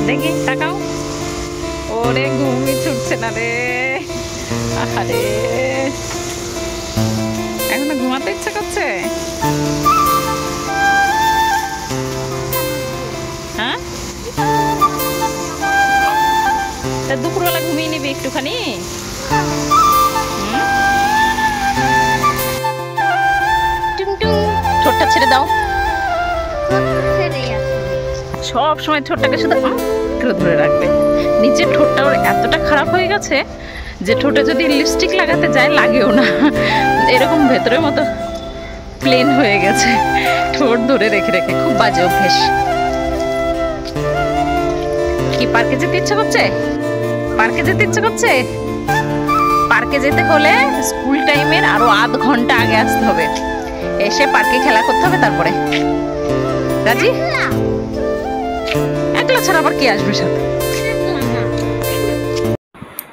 দেখি তাকাও। ওরে ঘুমই ছুটছে না রে। আরে এখনো ঘুমাতে ইচ্ছা করছে? হ্যাঁ, তা দুপুরবেলা ঘুমিয়ে নিবি একটুখানি। ঠোঁটটা ছেড়ে দাও। সব সময় ঠোঁটটাকে শুধু ধরে রাখবে। নিচের ঠোঁটটা ওর এতটা খারাপ হয়ে গেছে যে ঠোঁটে যদি লিপস্টিক লাগাতে যায় লাগেও না, এরকম ভেতরের মতো প্লেন হয়ে গেছে ঠোঁট ধরে রেখে রেখে। খুব বাজে অভ্যেস। কি পার্কে যেতে ইচ্ছা করছে? পার্কে যেতে ইচ্ছা করছে? পার্কে যেতে হলে স্কুল টাইমের আরো আধ ঘন্টা আগে আসতে হবে, এসে পার্কে খেলা করতে হবে। তারপরে রাজি? একলা ছাড়া আবার কি আসবে সাথে?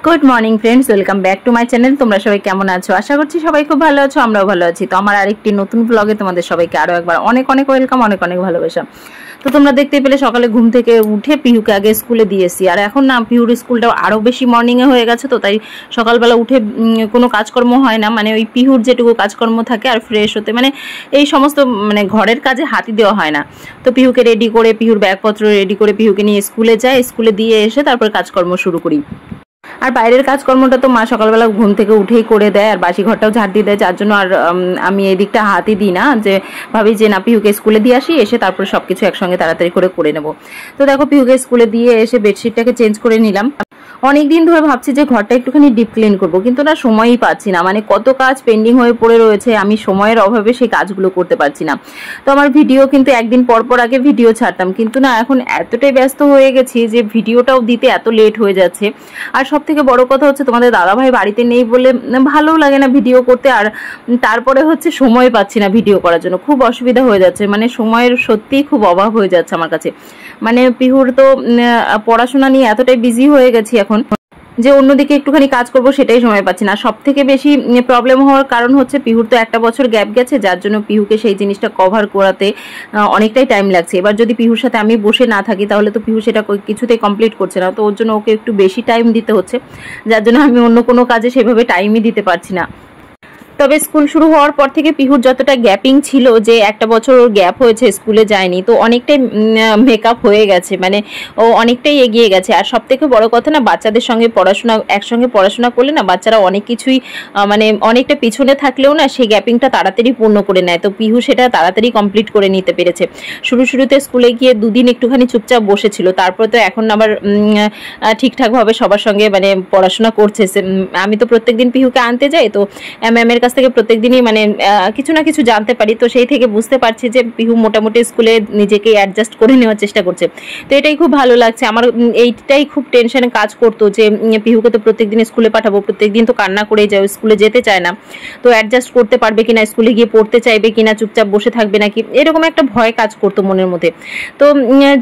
Good morning friends, welcome back to my channel. তোমরা সবাই কেমন আছো? আশা করছি সবাই খুব ভালো আছো, আমরাও ভালো আছি। তো আমার আরেকটি নতুন ব্লগে তোমাদের সবাইকে আরো একবার অনেক অনেক ওয়েলকাম, অনেক অনেক ভালোবাসা। তো তোমরা দেখতে পেলে সকালে ঘুম থেকে উঠে পিহুকে আগে স্কুলে দিয়েছি, আর এখন না পিহুর স্কুলটা আরো বেশি মর্নিংয়ে হয়ে গেছে। তো তাই সকালবেলা উঠে কোনো কাজকর্ম হয় না, মানে ওই পিহুর যেটুকু কাজকর্ম থাকে আর ফ্রেশ হতে, মানে এই সমস্ত মানে ঘরের কাজে হাতই দেওয়া হয় না। তো পিহুকে রেডি করে, পিহুর ব্যাগপত্র রেডি করে পিহুকে নিয়ে স্কুলে যাই, স্কুলে দিয়ে এসে তারপর কাজকর্ম শুরু করি। আর বাইরের কাজকর্মটা তো মা সকালবেলা ঘুম থেকে উঠেই করে দেয়, আর বাসি ঘরটাও ঝাড় দিয়ে দেয়, যার জন্য আর আমি এই দিকটা হাতই দিই না। যে ভাবি যে না, পিহুকে স্কুলে দিয়ে আসি, এসে তারপরে সবকিছু একসঙ্গে তাড়াতাড়ি করে নেব। তো দেখো পিহুকে স্কুলে দিয়ে এসে বেডশিটটাকে চেঞ্জ করে নিলাম। অনেকদিন ধরে ভাবছি যে ঘরটা একটুখানি ডিপ ক্লিন করবো, কিন্তু না সময়ই পাচ্ছি না। মানে কত কাজ পেন্ডিং হয়ে পড়ে রয়েছে, আমি সময়ের অভাবে সেই কাজগুলো করতে পারছি না। তো আমার ভিডিও কিন্তু একদিন পর পর আগে ভিডিও ছাড়তাম, কিন্তু না এখন এতটাই ব্যস্ত হয়ে গেছি যে ভিডিওটাও দিতে এত লেট হয়ে যাচ্ছে। আর সব থেকে বড় কথা হচ্ছে তোমাদের দাদাভাই বাড়িতে নেই বলে ভালোও লাগে না ভিডিও করতে, আর তারপরে হচ্ছে সময় পাচ্ছি না ভিডিও করার জন্য। খুব অসুবিধা হয়ে যাচ্ছে, মানে সময়ের সত্যিই খুব অভাব হয়ে যাচ্ছে আমার কাছে। মানে পিহুর তো পড়াশোনা নিয়ে এতটাই বিজি হয়ে গেছি এখন যে অন্যদিকে একটুখানি কাজ করব সেটাই সময় পাচ্ছি না। সব থেকে বেশি প্রবলেম হওয়ার কারণ হচ্ছে পিহুর তো একটা বছর গ্যাপ গেছে, যার জন্য পিহুকে সেই জিনিসটা কভার করাতে অনেকটাই টাইম লাগছে। এবার যদি পিহুর সাথে আমি বসে না থাকি তাহলে তো পিহু সেটা কিছুতেই কমপ্লিট করছে না, তো ওর জন্য ওকে একটু বেশি টাইম দিতে হচ্ছে, যার জন্য আমি অন্য কোনো কাজে সেভাবে টাইমই দিতে পারছি না। তবে স্কুল শুরু হওয়ার পর থেকে পিহুর যতটা গ্যাপিং ছিল, যে একটা বছর ওর গ্যাপ হয়েছে স্কুলে যায়নি, তো অনেকটাই মেকআপ হয়ে গেছে, মানে ও অনেকটাই এগিয়ে গেছে। আর সব থেকে বড় কথা না, বাচ্চাদের সঙ্গে একসঙ্গে পড়াশোনা করলে না বাচ্চারা অনেক কিছুই মানে অনেকটা পিছনে থাকলেও না সেই গ্যাপিংটা তাড়াতাড়ি পূর্ণ করে নেয়। তো পিহু সেটা তাড়াতাড়ি কমপ্লিট করে নিতে পেরেছে। শুরুতে স্কুলে গিয়ে দুদিন একটুখানি চুপচাপ বসেছিল, তারপর তো এখন আবার ঠিকঠাকভাবে সবার সঙ্গে মানে পড়াশোনা করছে। আমি তো প্রত্যেকদিন পিহুকে আনতে যাই, তো ম্যামের কাছ থেকে প্রত্যেকদিনই মানে কিছু না কিছু জানতে পারি। তো সেই থেকে বুঝতে পারছি যে পিহু মোটামুটি স্কুলে নিজেকে অ্যাডজাস্ট করে নেওয়ার চেষ্টা করছে। তো এটাই খুব ভালো লাগছে আমার। এইটাই খুব টেনশনে কাজ করতো যে পিহুকে তো প্রত্যেকদিন স্কুলে পাঠাবো, প্রত্যেকদিন তো কান্না করেই যায়, স্কুলে যেতে চায় না। তো অ্যাডজাস্ট করতে পারবে কিনা, স্কুলে গিয়ে পড়তে চাইবে কিনা, চুপচাপ বসে থাকবে নাকি, এরকম একটা ভয় কাজ করতো মনের মধ্যে। তো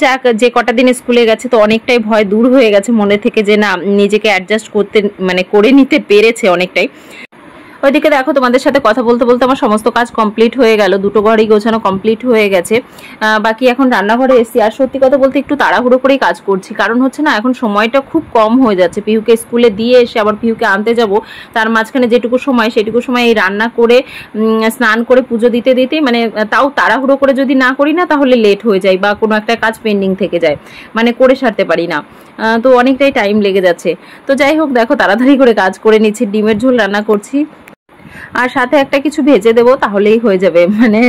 যাক, যে কটা দিন স্কুলে গেছে তো অনেকটাই ভয় দূর হয়ে গেছে মনে থেকে, যে না নিজেকে অ্যাডজাস্ট করতে মানে করে নিতে পেরেছে অনেকটাই। ওইদিকে দেখো তোমাদের সাথে কথা বলতে বলতে আমার সমস্ত কাজ কমপ্লিট হয়ে গেল, দুটো ঘরই গোছানো কমপ্লিট হয়ে গেছে। বাকি এখন রান্নাঘরে এসছি। আর সত্যি কথা বলতে একটু তাড়াহুড়ো করেই কাজ করছি, কারণ হচ্ছে না এখন সময়টা খুব কম হয়ে যাচ্ছে। পিহুকে স্কুলে দিয়ে এসে আবার পিহুকে আনতে যাব, তার মাঝখানে যেটুকু সময় সেটুকু সময় এই রান্না করে স্নান করে পুজো দিতে দিতেই মানে তাও তাড়াহুড়ো করে যদি না করি না তাহলে লেট হয়ে যায়, বা কোনো একটা কাজ পেন্ডিং থেকে যায়, মানে করে সারতে পারি না। তো অনেকটাই টাইম লেগে যাচ্ছে। তো যাই হোক, দেখো তাড়াতাড়ি করে কাজ করে নিচ্ছি। ডিমের ঝোল রান্না করছি, আর সাথে একটা কিছু ভেজে দেবো, তাহলেই হয়ে যাবে। মানে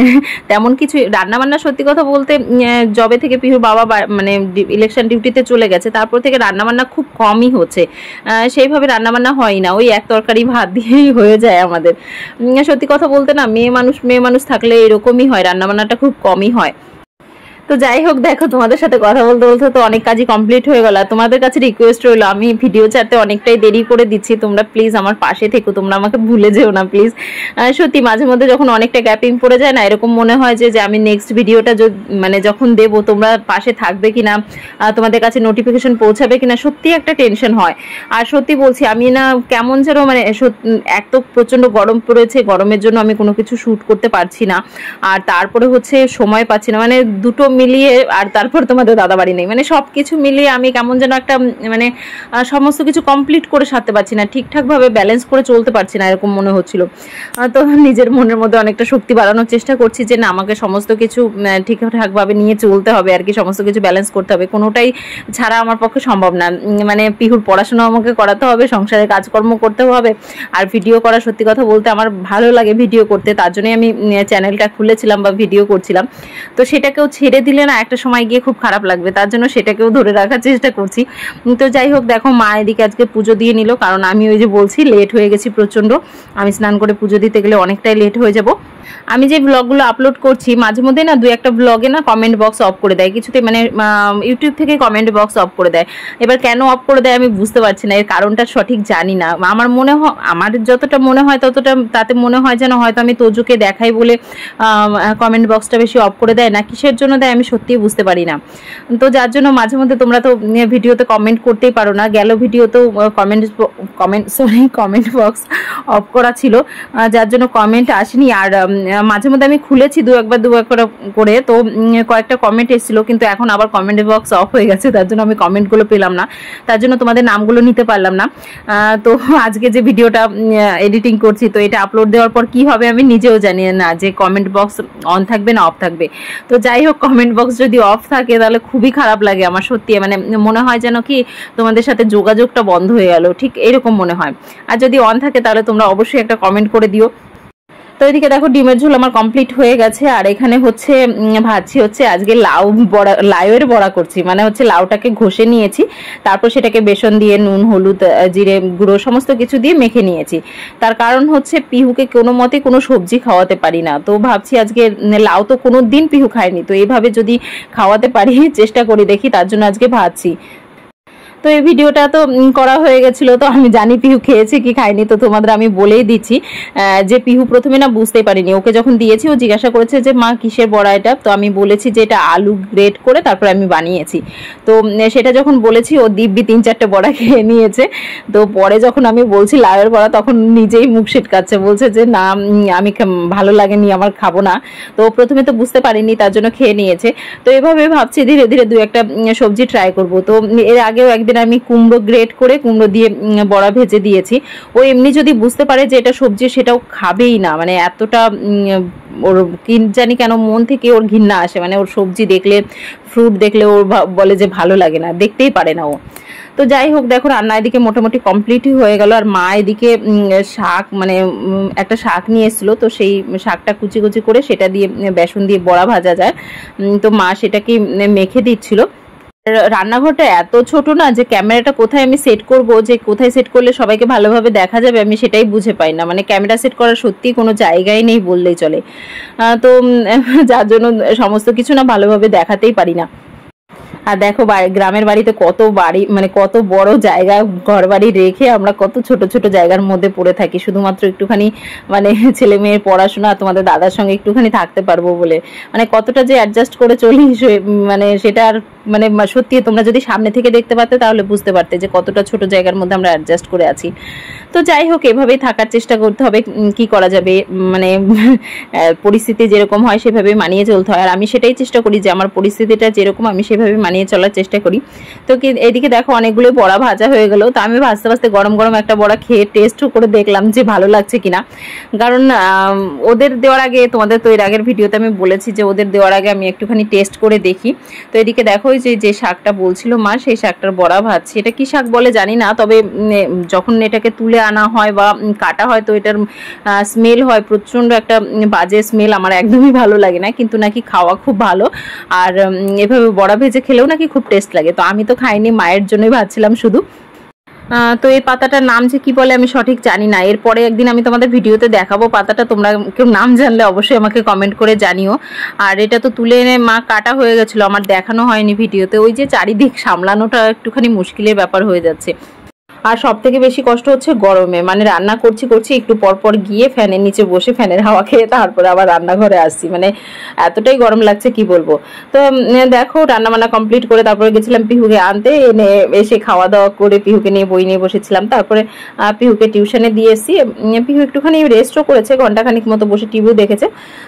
তেমন কিছু রান্নাবান্না সত্যি কথা বলতে জবে থেকে পিহুর বাবা মানে ইলেকশন ডিউটিতে চলে গেছে, তারপর থেকে রান্নাবান্না খুব কমই হচ্ছে। সেইভাবে রান্নাবান্না হয় না, ওই এক তরকারি ভাত দিয়েই হয়ে যায় আমাদের। সত্যি কথা বলতে না, মেয়ে মানুষ থাকলে এরকমই হয়, রান্নাবান্নাটা খুব কমই হয়। তো যাই হোক, দেখো তোমাদের সাথে কথা বলতে বলতে তো অনেক কাজই কমপ্লিট হয়ে গেল। তোমাদের কাছে রিকোয়েস্ট রইলো, আমি ভিডিও ছাড়তে অনেকটাই দেরি করে দিচ্ছি, তোমরা প্লিজ আমার পাশে থেকো, তোমরা আমাকে ভুলে যেও না প্লিজ। সত্যি মাঝে মধ্যে যখন অনেকটা গ্যাপিং পড়ে যায় না, এরকম মনে হয় যে আমি নেক্সট ভিডিওটা মানে যখন দেবো তোমরা পাশে থাকবে কিনা, তোমাদের কাছে নোটিফিকেশন পৌঁছাবে কিনা, সত্যি একটা টেনশন হয়। আর সত্যি বলছি, আমি না কেমন যেন মানে এক তো প্রচন্ড গরম পড়েছে, গরমের জন্য আমি কোনো কিছু শ্যুট করতে পারছি না, আর তারপরে হচ্ছে সময় পাচ্ছি না, মানে দুটো মিলিয়ে আর তারপর তোমাদের দাদাবাড়ি নেই, মানে সব কিছু মিলিয়ে আমি কেমন যেন একটা মানে সমস্ত কিছু কমপ্লিট করে সারতে পারছি না, ঠিকঠাকভাবে ব্যালেন্স করে চলতে পারছি না, এরকম মনে হচ্ছিল। তো নিজের মনের মধ্যে অনেকটা শক্তি বাড়ানোর চেষ্টা করছি যে না, আমাকে সমস্ত কিছু ঠিকঠাকভাবে নিয়ে চলতে হবে আর কি, সমস্ত কিছু ব্যালেন্স করতে হবে, কোনোটাই ছাড়া আমার পক্ষে সম্ভব না। মানে পিহুর পড়াশোনা আমাকে করাতে হবে, সংসারে কাজকর্ম করতে হবে, আর ভিডিও করা, সত্যি কথা বলতে আমার ভালো লাগে ভিডিও করতে, তার জন্যই আমি চ্যানেলটা খুলেছিলাম বা ভিডিও করছিলাম। তো সেটাকেও ছেড়ে দিলে না একটা সময় গিয়ে খুব খারাপ লাগবে, তার জন্য সেটাকেও ধরে রাখার চেষ্টা করছি। তো যাই হোক, দেখো মা এদিকে আজকে পুজো দিয়ে নিল, কারণ আমি ওই যে বলছি লেট হয়ে গেছি প্রচণ্ড, আমি স্নান করে পুজো দিতে গেলে অনেকটাই লেট হয়ে যাব। আমি যে ব্লগগুলো আপলোড করছি মাঝে মধ্যে না, 2-1 ব্লগে না কমেন্ট বক্স অফ করে দেয় কিছুতে, মানে ইউটিউব থেকে কমেন্ট বক্স অফ করে দেয়। এবার কেন অফ করে দেয় আমি বুঝতে পারছি না, এর কারণটা সঠিক জানি না। আমার মনে হয়, আমার যতটা মনে হয় ততটা, তাতে মনে হয় যেন হয়তো আমি তোজুকে দেখাই বলে কমেন্ট বক্সটা বেশি অফ করে দেয়, না কিসের জন্য দেয় আমি সত্যিই বুঝতে পারি না। তো যার জন্য মাঝে মধ্যে তোমরা তো ভিডিওতে কমেন্ট করতেই পারো না, গেল ভিডিওতেও কমেন্ট বক্স অফ করা ছিল, যার জন্য কমেন্ট আসেনি। আর মাঝে মধ্যে আমি খুলেছি 2-1 করে, তো কয়েকটা কমেন্ট এসেছিল, কিন্তু এখন আবার কমেন্ট বক্স অফ হয়ে গেছে, তার জন্য আমি কমেন্টগুলো পেলাম না, তার জন্য তোমাদের নামগুলো নিতে পারলাম না। তো আজকে যে ভিডিওটা এডিটিং করছি, তো এটা আপলোড দেওয়ার পর কি হবে আমি নিজেও জানি না, যে কমেন্ট বক্স অন থাকবে না অফ থাকবে। তো যাই হোক, কমেন্ট বক্স যদি অফ থাকে তাহলে খুবই খারাপ লাগে আমার, সত্যি মানে মনে হয় যেন কি তোমাদের সাথে যোগাযোগটা বন্ধ হয়ে গেল, ঠিক এরকম মনে হয়। আর যদি অন থাকে তাহলে তোমরা অবশ্যই একটা কমেন্ট করে দিও। তো এদিকে দেখো ডিমের ঝোল আমার কমপ্লিট হয়ে গেছে, আর এখানে হচ্ছে ভাজছি হচ্ছে আজকে লাউয়ের বড়া করছি, মানে হচ্ছে লাউটাকে ঘষে নিয়েছি, তারপর সেটাকে বেসন দিয়ে নুন, হলুদ, জিরে গুঁড়ো সমস্ত কিছু দিয়ে মেখে নিয়েছি। তার কারণ হচ্ছে পিহুকে কোনো মতে কোনো সবজি খাওয়াতে পারি না, তো ভাবছি আজকে লাউ তো কোনো দিন পিহু খায়নি, তো এইভাবে যদি খাওয়াতে পারি চেষ্টা করি দেখি, তার জন্য আজকে ভাজছি। তো এই ভিডিওটা তো করা হয়ে গেছিল, তো আমি জানি পিহু খেয়েছে কি খায়নি, তো তোমাদের আমি বলেই দিচ্ছি যে পিহু প্রথমে না বুঝতেই পারিনি, ওকে যখন দিয়েছি ও জিজ্ঞাসা করেছে যে মা কিসের বড়া এটা, তো আমি বলেছি যে এটা আলু গ্রেট করে তারপর আমি বানিয়েছি। তো সেটা যখন বলেছি ও দিব্যি 3-4টে বড়া খেয়ে নিয়েছে। তো পরে যখন আমি বলছি লাউয়ের বড়া, তখন নিজেই মুখ ছিটকাচ্ছে, বলছে যে না আমি ভালো লাগেনি, আমার খাবো না। তো প্রথমে তো বুঝতে পারিনি, তার জন্য খেয়ে নিয়েছে। তো এভাবে ভাবছি ধীরে ধীরে 2-1টা সবজি ট্রাই করব। তো এর আগেও একদিন আমি কুমড়ো গ্রেট করে কুমড়ো দিয়ে বড়া ভেজে দিয়েছি, ও এমনি যদি বুঝতে পারে যে এটা সবজি সেটাও খাবেই না, মানে এতটা ওর কি জানি কেন মন থেকে ওর ঘৃণা আসে, মানে ওর সবজি দেখলে, ফ্রুট দেখলে ওর বলে যে ভালো লাগে না, দেখতেই পারে না ও। তো যাই হোক, দেখো রান্না এদিকে মোটামুটি কমপ্লিটই হয়ে গেল, আর মা এদিকে শাক, মানে একটা শাক নিয়ে এসেছিলো, তো সেই শাকটা কুচি কুচি করে সেটা দিয়ে বেসন দিয়ে বড়া ভাজা যায়, তো মা সেটাকে মেখে দিচ্ছিল। রান্নাঘরটা এত ছোট না যে ক্যামেরাটা কোথায় আমি সেট করব, যে কোথায় সেট করলে সবাইকে ভালোভাবে দেখা যাবে আমি সেটাই বুঝে পাই না, মানে ক্যামেরা সেট করার সত্যি কোনো জায়গায় নেই বললেই চলে। তো যার জন্য সমস্ত কিছু না ভালোভাবে দেখাতেই পারি না। আর দেখো গ্রামের বাড়িতে কত বাড়ি, মানে কত বড় জায়গা ঘর বাড়ি রেখে আমরা কত ছোট ছোট জায়গার মধ্যে পড়ে থাকি, শুধুমাত্র একটুখানি মানে ছেলে মেয়ের পড়াশোনা, তোমাদের দাদার সঙ্গে একটুখানি থাকতে পারবো বলে, মানে কতটা যে অ্যাডজাস্ট করে চলি, মানে সেটা আর মানে সত্যি তোমরা যদি সামনে থেকে দেখতে পারতে তাহলে বুঝতে পারতে যে কতটা ছোট জায়গার মধ্যে আমরা অ্যাডজাস্ট করে আছি। তো যাই হোক, এভাবেই থাকার চেষ্টা করতে হবে, কি করা যাবে, মানে পরিস্থিতি যেরকম হয় সেভাবে মানিয়ে চলতে হয়, আর আমি সেটাই চেষ্টা করি যে আমার পরিস্থিতিটা যেরকম আমি সেভাবে মানিয়ে চলার চেষ্টা করি। তো এদিকে দেখো অনেকগুলো বড়া ভাজা হয়ে গেল, তো আমি ভাজতে ভাজতে গরম গরম একটা বড়া খেয়ে টেস্টও করে দেখলাম যে ভালো লাগছে কিনা, কারণ ওদের দেওয়ার আগে, তোমাদের তো এর আগের ভিডিওতে আমি বলেছি যে ওদের দেওয়ার আগে আমি একটুখানি টেস্ট করে দেখি। তো এদিকে দেখো যে শাকটা বলছিল মা, সেই শাকটার বড়া ভাজছি, এটা কি শাক বলে জানি না, তবে যখন এটাকে তুলে আনা হয় বা কাটা হয় তো এটার স্মেল হয় প্রচণ্ড একটা বাজে স্মেল, আমার একদমই ভালো লাগে না, কিন্তু নাকি খাওয়া খুব ভালো, আর এভাবে বড়া ভেজে খেলেও নাকি খুব টেস্ট লাগে। তো আমি তো খাইনি, মায়ের জন্যই ভাজছিলাম শুধু। তো এই পাতাটার নাম যে কি বলে আমি সঠিক জানি না, এরপরে একদিন আমি তোমাদের ভিডিওতে দেখাবো পাতাটা, তোমরা কেউ নাম জানলে অবশ্যই আমাকে কমেন্ট করে জানিও। আর এটা তো তুলে এনে মা কাটা হয়ে গেছিলো, আমার দেখানো হয়নি ভিডিওতে, ওই যে চারিদিক সামলানোটা একটুখানি মুশকিলের ব্যাপার হয়ে যাচ্ছে। আর সব থেকে বেশি কষ্ট হচ্ছে গরমে, মানে রান্না করছি একটু পর পর গিয়ে ফ্যানের নিচে বসে ফ্যানের হাওয়া খেয়ে তারপরে আবার রান্নাঘরে আসছি, মানে এতটাই গরম লাগছে কি বলবো। তো দেখো রান্না বান্না কমপ্লিট করে তারপরে গেছিলাম পিহুকে আনতে, এনে এসে খাওয়া দাওয়া করে পিহুকে নিয়ে বই নিয়ে বসেছিলাম, তারপরে পিহুকে টিউশনে দিয়ে এসেছি। পিহু একটুখানি রেস্টও করেছে, ঘন্টাখানিক মতো বসে টিভিও দেখেছে।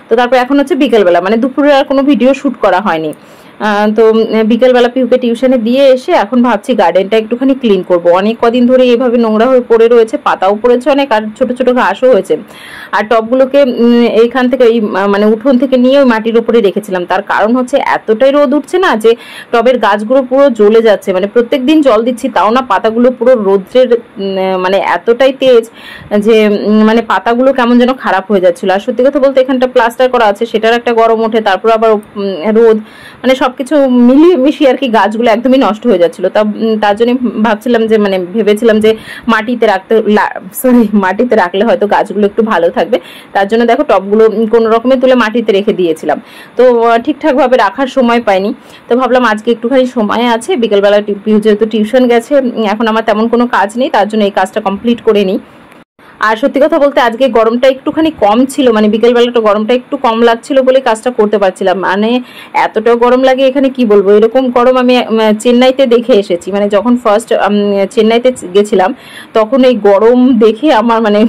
তো তারপরে এখন হচ্ছে বিকেলবেলা, মানে দুপুরে আর কোনো ভিডিও শ্যুট করা হয়নি। তো বিকেলবেলা পিহুকে টিউশনে দিয়ে এসে এখন ভাবছি গার্ডেনটা একটুখানি ক্লিন করব। অনেক কদিন ধরে এইভাবে নোংরা হয়ে পড়ে রয়েছে, পাতাও পড়েছে অনেক, আর ছোট ছোট ঘাসও হয়েছে। আর টবগুলোকে এইখান থেকে মানে উঠোন থেকে নিয়ে ওই মাটির উপরে রেখেছিলাম। তার কারণ হচ্ছে এতটাই রোদ উঠছে না যে টবের গাছগুলো পুরো জ্বলে যাচ্ছে। মানে প্রত্যেক দিন জল দিচ্ছি তাও না, পাতাগুলো পুরো রোদ্রের মানে এতটাই তেজ যে মানে পাতাগুলো কেমন যেন খারাপ হয়ে যাচ্ছিল। আর সত্যি কথা বলতে এখানটা প্লাস্টার করা আছে, সেটার একটা গরম ওঠে, তারপর আবার রোদ, মানে সবকিছু মিলিয়ে মিশিয়ে আর কি গাছগুলো একদমই নষ্ট হয়ে যাচ্ছিল। তার জন্য ভাবছিলাম যে মানে ভেবেছিলাম যে মাটিতে রাখলে হয়তো গাছগুলো একটু ভালো থাকবে। তার জন্য দেখো টবগুলো কোনো রকমে তুলে মাটিতে রেখে দিয়েছিলাম। তো ঠিকঠাক ভাবে রাখার সময় পাইনি। তো ভাবলাম আজকে একটুখানি সময় আছে, বিকেলবেলা যেহেতু টিউশন গেছে, এখন আমার তেমন কোনো কাজ নেই, তার জন্য এই কাজটা কমপ্লিট করে নিই। আর সত্যি কথা বলতে আজকে গরমটা একটুখানি কম ছিল, মানে বিকেলবেলাটা গরমটা একটু কম লাগছিল বলে কাজটা করতে পারছিলাম। মানে এতটাও গরম লাগে এখানে কি বলবো, এরকম গরম আমি চেন্নাইতে দেখে এসেছি। মানে যখন ফার্স্ট চেন্নাইতে গেছিলাম তখন এই গরম দেখে আমার মানে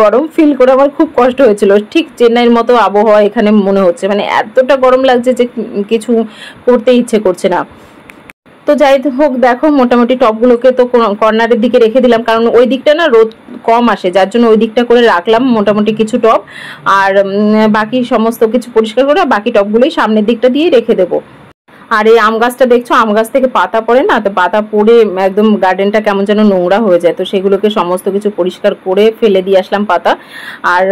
গরম ফিল করে আমার খুব কষ্ট হয়েছিল। ঠিক চেন্নাইয়ের মতো আবহাওয়া এখানে মনে হচ্ছে, মানে এতটা গরম লাগছে যে কিছু করতে ইচ্ছে করছে না। তো যাই হোক, দেখো মোটামুটি টবগুলোকে তো কর্নারের দিকে রেখে দিলাম, কারণ ওই দিকটা না রোদ কম আসে, যার জন্য ওই দিকটা করে রাখলাম মোটামুটি কিছু টব। আর বাকি সমস্ত কিছু পরিষ্কার করে বাকি টবগুলোই সামনের দিকটা দিয়ে রেখে দেবো। আর এই আম গাছটা দেখছো, আম গাছ থেকে পাতা পড়ে না, তো পাতা পড়ে একদম গার্ডেনটা কেমন যেন নোংরা হয়ে যায়। তো সেগুলোকে সমস্ত কিছু পরিষ্কার করে ফেলে দিয়ে আসলাম পাতা। আর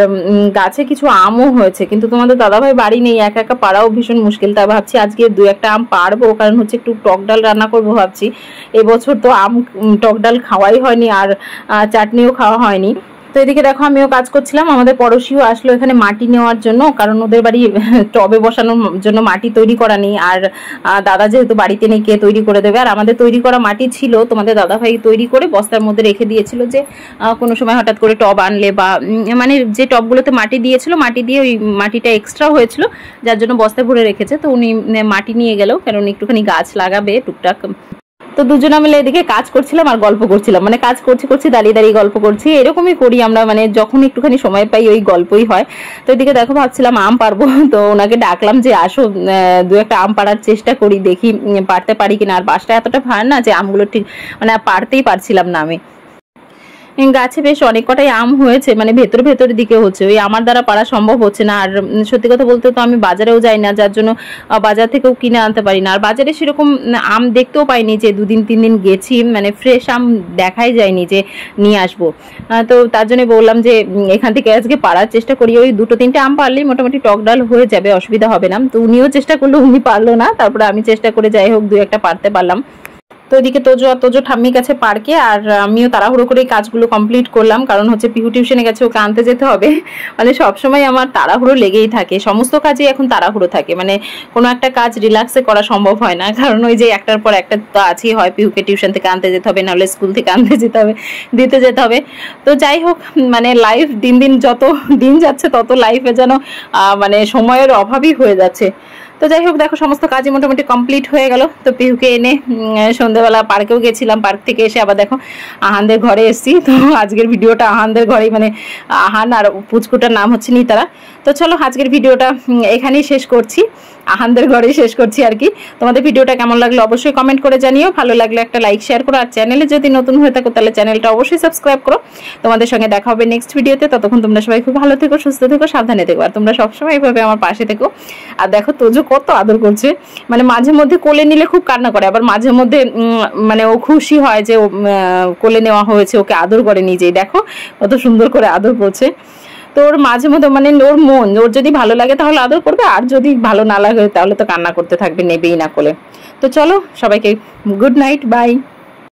গাছে কিছু আমও হয়েছে, কিন্তু তোমাদের দাদাভাই বাড়ি নেই, একা একা পাড়াও ভীষণ মুশকিল। তাই ভাবছি আজকে 2-1টা আম পারবো, কারণ হচ্ছে একটু টক ডাল রান্না করবো ভাবছি। এবছর তো আম টক ডাল খাওয়াই হয়নি, আর চাটনিও খাওয়া হয়নি। তো এদিকে দেখো আমিও কাজ করছিলাম, আমাদের পড়োশিও আসলো এখানে মাটি নেওয়ার জন্য, কারণ ওদের বাড়ি টবে বসানোর জন্য মাটি তৈরি করা নেই। আর দাদা যেহেতু বাড়িতে নেই, কে তৈরি করে দেবে। আর আমাদের তৈরি করা মাটি ছিল, তোমাদের দাদাভাই তৈরি করে বস্তার মধ্যে রেখে দিয়েছিল, যে কোনো সময় হঠাৎ করে টব আনলে বা মানে যে টবগুলোতে মাটি দিয়েছিল, মাটি দিয়ে ওই মাটিটা এক্সট্রা হয়েছিল, যার জন্য বস্তায় ভরে রেখেছে। তো উনি মাটি নিয়ে গেল, কারণ একটুখানি গাছ লাগাবে টুকটাক। তো দুজনে মিলে এদিকে কাজ করছিলাম আর গল্প করছিলাম, মানে কাজ করছি দাঁড়িয়ে দাঁড়িয়ে গল্প করছি, এরকমই করি আমরা, মানে যখন একটুখানি সময় পাই ওই গল্পই হয়। তো এদিকে দেখো ভাবছিলাম আম পারবো, তো ওনাকে ডাকলাম যে আসো 2-1টা আম পাড়ার চেষ্টা করি, দেখি পারতে পারি কিনা। আর বাসটা এতটা ভার না যে আমগুলো ঠিক মানে পারতেই পারছিলাম না আমি। গাছে বেশ অনেক কটাই আম হয়েছে, মানে ভেতর দিকে হচ্ছে, ওই আমার দ্বারা পারা সম্ভব হচ্ছে না। আর সত্যি কথা বলতে তো আমি বাজারেও যাই না, যার জন্য বাজার থেকেও কিনে আনতে পারি না। আর বাজারে সেরকম আম দেখতেও পাইনি, যে 2-3 দিন গেছি, মানে ফ্রেশ আম দেখাই যায়নি যে নিয়ে আসবো। তো তার জন্য বললাম যে এখান থেকে আজকে পারার চেষ্টা করি, ওই 2-3টে আম পারলেই মোটামুটি টক ডাল হয়ে যাবে, অসুবিধা হবে না। তো উনিও চেষ্টা করলো, উনি পারলো না, তারপরে আমি চেষ্টা করে যাই হোক 2-1টা পারতে পারলাম। তো এদিকে তোজো ঠাম্মির কাছে পার্কে, আর আমিও তাড়াহুড়ো করে কাজগুলো কমপ্লিট করলাম, কারণ হচ্ছে পিহু টিউশনে গেছে, ওকে আনতে যেতে হবে। মানে সবসময় আমার তাড়াহুড়ো লেগেই থাকে, সমস্ত কাজে এখন তাড়াহুড়ো থাকে, মানে কোনো একটা কাজ রিল্যাক্সে করা সম্ভব হয় না, কারণ ওই যে একটার পর একটা তো আছেই, হয় পিহুকে টিউশন থেকে আনতে যেতে হবে, নাহলে স্কুল থেকে আনতে যেতে হবে, দিতে যেতে হবে। তো যাই হোক, মানে লাইফ দিন দিন যত দিন যাচ্ছে তত লাইফে যেন মানে সময়ের অভাবই হয়ে যাচ্ছে। তো যাই হোক, দেখো সমস্ত কাজই মোটামুটি কমপ্লিট হয়ে গেল। তো পিহুকে এনে সন্ধ্যাবেলা পার্কেও গেছিলাম, পার্ক থেকে এসে আবার দেখো আহানদের ঘরে এসেছি। তো আজকের ভিডিওটা আহানদের ঘরেই, মানে আহান আর পুচকুটার নাম হচ্ছে নিতারা। তো চলো আজকের ভিডিওটা এখানেই শেষ করছি, আহানদের ঘরেই শেষ করছি আর কি। তোমাদের ভিডিওটা কেমন লাগলো অবশ্যই কমেন্ট করে জানিও, ভালো লাগলে একটা লাইক শেয়ার করো, আর চ্যানেলে যদি নতুন হয়ে থাকো তাহলে চ্যানেলটা অবশ্যই সাবস্ক্রাইব করো। তোমাদের সঙ্গে দেখা হবে নেক্সট ভিডিওতে, ততক্ষণ তোমরা সবাই খুব ভালো থেকো, সুস্থ থেকো, সাবধানে থেকো, আর তোমরা সবসময় এইভাবে আমার পাশে থেকো। আর দেখো তোজো কত আদর করছে, মানে মাঝে মধ্যে কোলে নিলে খুব কান্না করে, আবার মাঝে মধ্যে মানে ও খুশি হয় যে কোলে নেওয়া হয়েছে, ওকে আদর করে নিজেই, দেখো কত সুন্দর করে আদর করছে। তো ওর মাঝে মধ্যে মানে ওর মন, ওর যদি ভালো লাগে তাহলে আদর করবে, আর যদি ভালো না লাগে তাহলে তো কান্না করতে থাকবে, নেবেই না কোলে। তো চলো সবাইকে গুড নাইট, বাই।